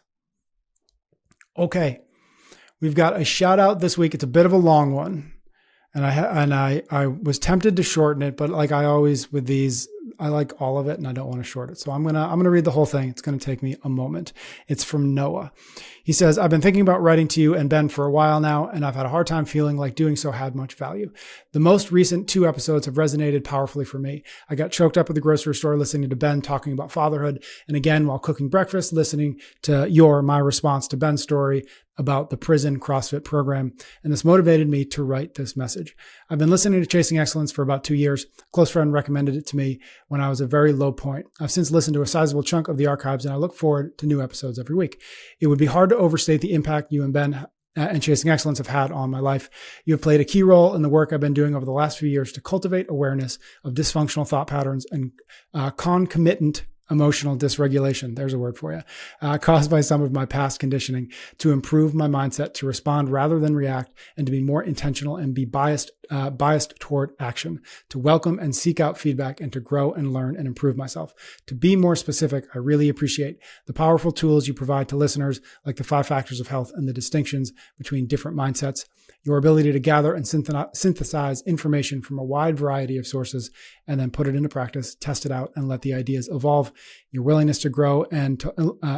Okay. We've got a shout out this week. It's a bit of a long one. And I was tempted to shorten it, but like I always with these, I like all of it and I don't want to short it. So I'm going to read the whole thing. It's going to take me a moment. It's from Noah. He says, I've been thinking about writing to you and Ben for a while now, and I've had a hard time feeling like doing so had much value. The most recent 2 episodes have resonated powerfully for me. I got choked up at the grocery store listening to Ben talking about fatherhood. And again, while cooking breakfast, listening to my response to Ben's story, about the prison CrossFit program, and this motivated me to write this message. I've been listening to Chasing Excellence for about 2 years. A close friend recommended it to me when I was at a very low point. I've since listened to a sizable chunk of the archives, and I look forward to new episodes every week. It would be hard to overstate the impact you and Ben and Chasing Excellence have had on my life. You have played a key role in the work I've been doing over the last few years to cultivate awareness of dysfunctional thought patterns and concomitant emotional dysregulation, there's a word for you, caused by some of my past conditioning, to improve my mindset to respond rather than react, and to be more intentional and be biased toward action, to welcome and seek out feedback, and to grow and learn and improve myself. To be more specific, I really appreciate the powerful tools you provide to listeners, like the 5 factors of health and the distinctions between different mindsets, your ability to gather and synthesize information from a wide variety of sources and then put it into practice, test it out, and let the ideas evolve, your willingness to grow and to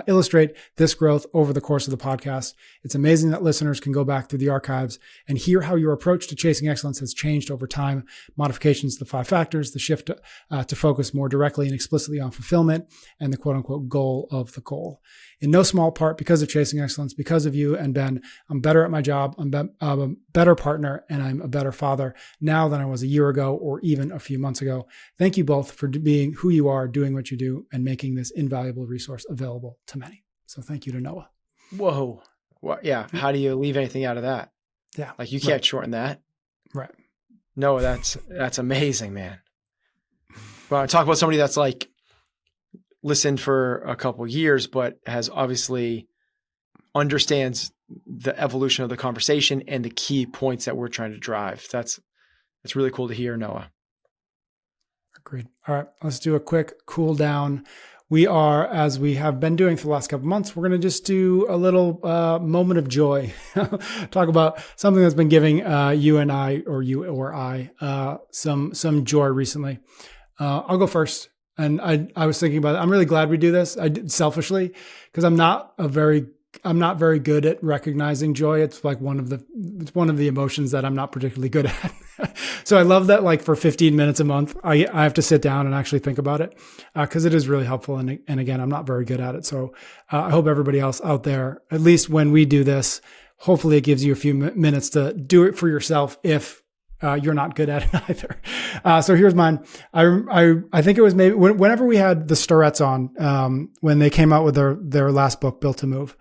illustrate this growth over the course of the podcast. It's amazing that listeners can go back through the archives and hear how your approach to Chasing Excellence has changed over time, modifications to the 5 factors, the shift to focus more directly and explicitly on fulfillment, and the quote unquote goal of the goal. In no small part because of Chasing Excellence, because of you and Ben, I'm better at my job, I'm a better partner, and I'm a better father now than I was a year ago or even a few months ago. Thank you both for being who you are, doing what you do, and making this invaluable resource available to many. So thank you to Noah. Whoa. Well, yeah. How do you leave anything out of that? Yeah. Like you can't shorten that. Right. No, that's amazing, man. Well, talk about somebody that's like listened for a couple of years, but has obviously understands the evolution of the conversation and the key points that we're trying to drive. That's really cool to hear, Noah. Agreed. All right, let's do a quick cool down. We are, as we have been doing for the last couple of months, we're going to just do a little moment of joy. Talk about something that's been giving you and I, or you or I, some joy recently. I'll go first. And I was thinking about it. I'm really glad we do this. I did selfishly, because I'm not very good at recognizing joy. It's like one of the emotions that I'm not particularly good at. So I love that, like, for 15 minutes a month, I have to sit down and actually think about it, because it is really helpful. And again, I'm not very good at it. So I hope everybody else out there, at least when we do this, hopefully it gives you a few minutes to do it for yourself if you're not good at it either. So here's mine. I think it was maybe whenever we had the Starretts on, when they came out with their last book, Built to Move.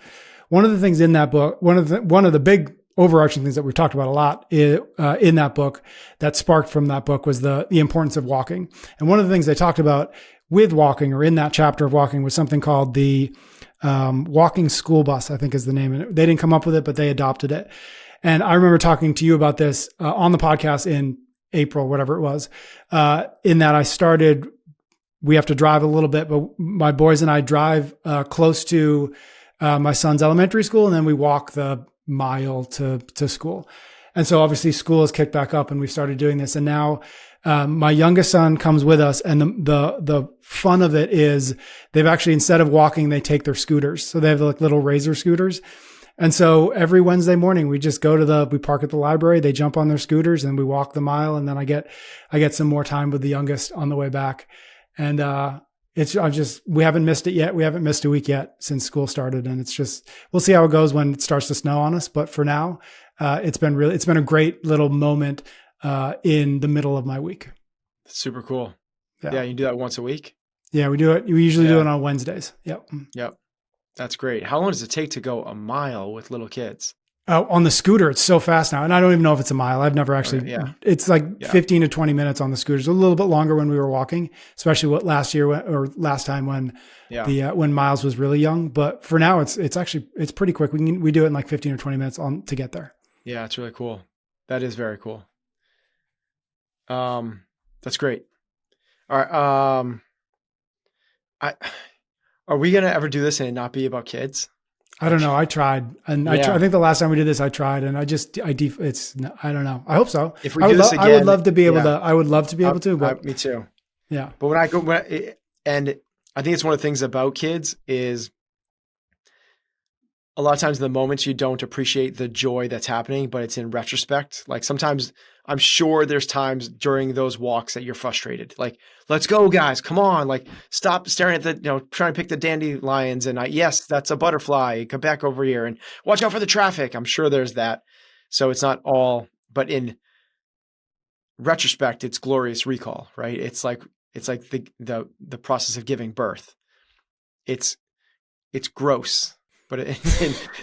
One of the things in that book, one of the big overarching things that we've talked about a lot in that book that sparked from that book was the importance of walking. And one of the things they talked about with walking, or in that chapter of walking, was something called the walking school bus, I think is the name. And they didn't come up with it, but they adopted it. And I remember talking to you about this on the podcast in April, whatever it was, in that we have to drive a little bit, but my boys and I drive close to my son's elementary school, and then we walk the mile to school. And so obviously school has kicked back up, and we've started doing this. And now my youngest son comes with us, and the fun of it is they've actually, instead of walking, they take their scooters. So they have like little Razor scooters. And so every Wednesday morning we just we park at the library, they jump on their scooters, and we walk the mile. And then I get some more time with the youngest on the way back. And we haven't missed it yet. We haven't missed a week yet since school started. And we'll see how it goes when it starts to snow on us. But for now, it's been a great little moment in the middle of my week. Super cool. Yeah. You do that once a week? Yeah, we do it. We usually do it on Wednesdays. Yep. That's great. How long does it take to go a mile with little kids? On the scooter, it's so fast now. And I don't even know if it's a mile. I've never actually, it's like 15 to 20 minutes on the scooters, a little bit longer when we were walking, especially last time when when Miles was really young. But for now, it's pretty quick. We do it in like 15 or 20 minutes to get there. Yeah, it's really cool. That is very cool. That's great. All right. Are we going to ever do this and it not be about kids? I don't know. I tried. And I think the last time we did this, I tried, and I don't know. I hope so. If we do this again, I would love to be able to, but me too. Yeah. But and I think it's one of the things about kids is a lot of times in the moments you don't appreciate the joy that's happening, but it's in retrospect. Like sometimes I'm sure there's times during those walks that you're frustrated. Like, let's go guys, come on. Like stop staring at trying to pick the dandelions. And yes, that's a butterfly. Come back over here and watch out for the traffic. I'm sure there's that. So it's not all, but in retrospect, it's glorious recall, right? It's like the process of giving birth. It's gross. But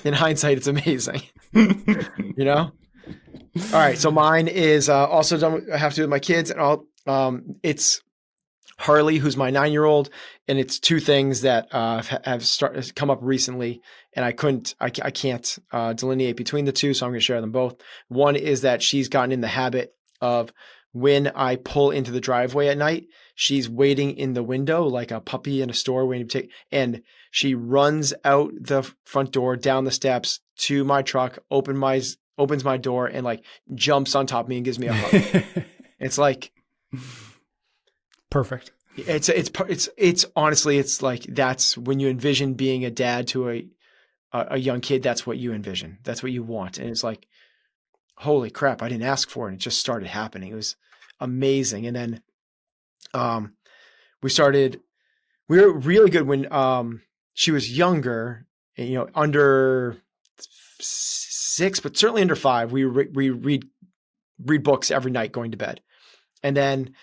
in hindsight, it's amazing, you know? All right. So mine is also done. I have to do with my kids and all. It's Harley, who's my 9-year-old. And it's two things that have come up recently. And I can't delineate between the two. So I'm going to share them both. One is that she's gotten in the habit of when I pull into the driveway at night, she's waiting in the window like a puppy in a store waiting to take, and she runs out the front door, down the steps to my truck, opens my door and like jumps on top of me and gives me a hug. It's like perfect. It's honestly, it's like, that's when you envision being a dad to a young kid. That's what you envision. That's what you want. And it's like, holy crap, I didn't ask for it. It just started happening. It was amazing. And then we were really good when she was younger, under 6, but certainly under 5. We read books every night going to bed. And then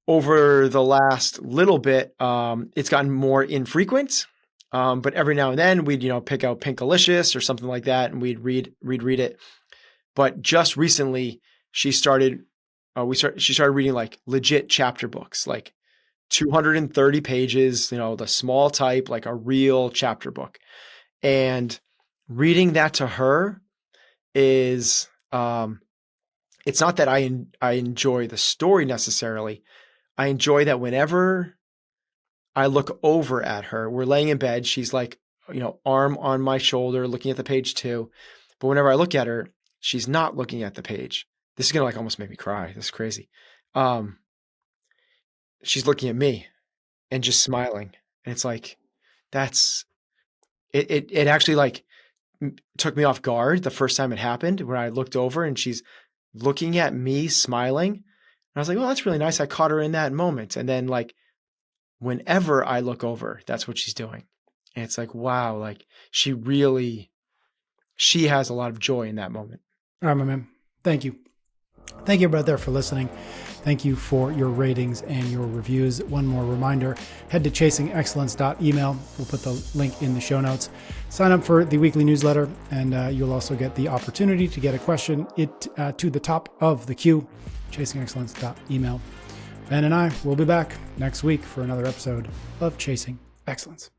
over the last little bit, it's gotten more infrequent. But every now and then we'd, pick out Pinkalicious or something like that, and we'd read it. But just recently, she started reading like legit chapter books, like 230 pages, the small type, like a real chapter book. And reading that to her is, it's not that I enjoy the story necessarily. I enjoy that whenever I look over at her, we're laying in bed, she's like, arm on my shoulder, looking at the page too. But whenever I look at her, she's not looking at the page. This is going to like almost make me cry. This is crazy. She's looking at me and just smiling. And it's like, it actually like took me off guard the first time it happened when I looked over and she's looking at me smiling. And I was like, well, that's really nice. I caught her in that moment. And then like, whenever I look over, that's what she's doing. And it's like, wow, like she has a lot of joy in that moment. All right, my man. Thank you. Thank you everybody there for listening. Thank you for your ratings and your reviews. One more reminder, head to chasingexcellence.email. We'll put the link in the show notes. Sign up for the weekly newsletter, and you'll also get the opportunity to get a question to the top of the queue, chasingexcellence.email. Ben and I will be back next week for another episode of Chasing Excellence.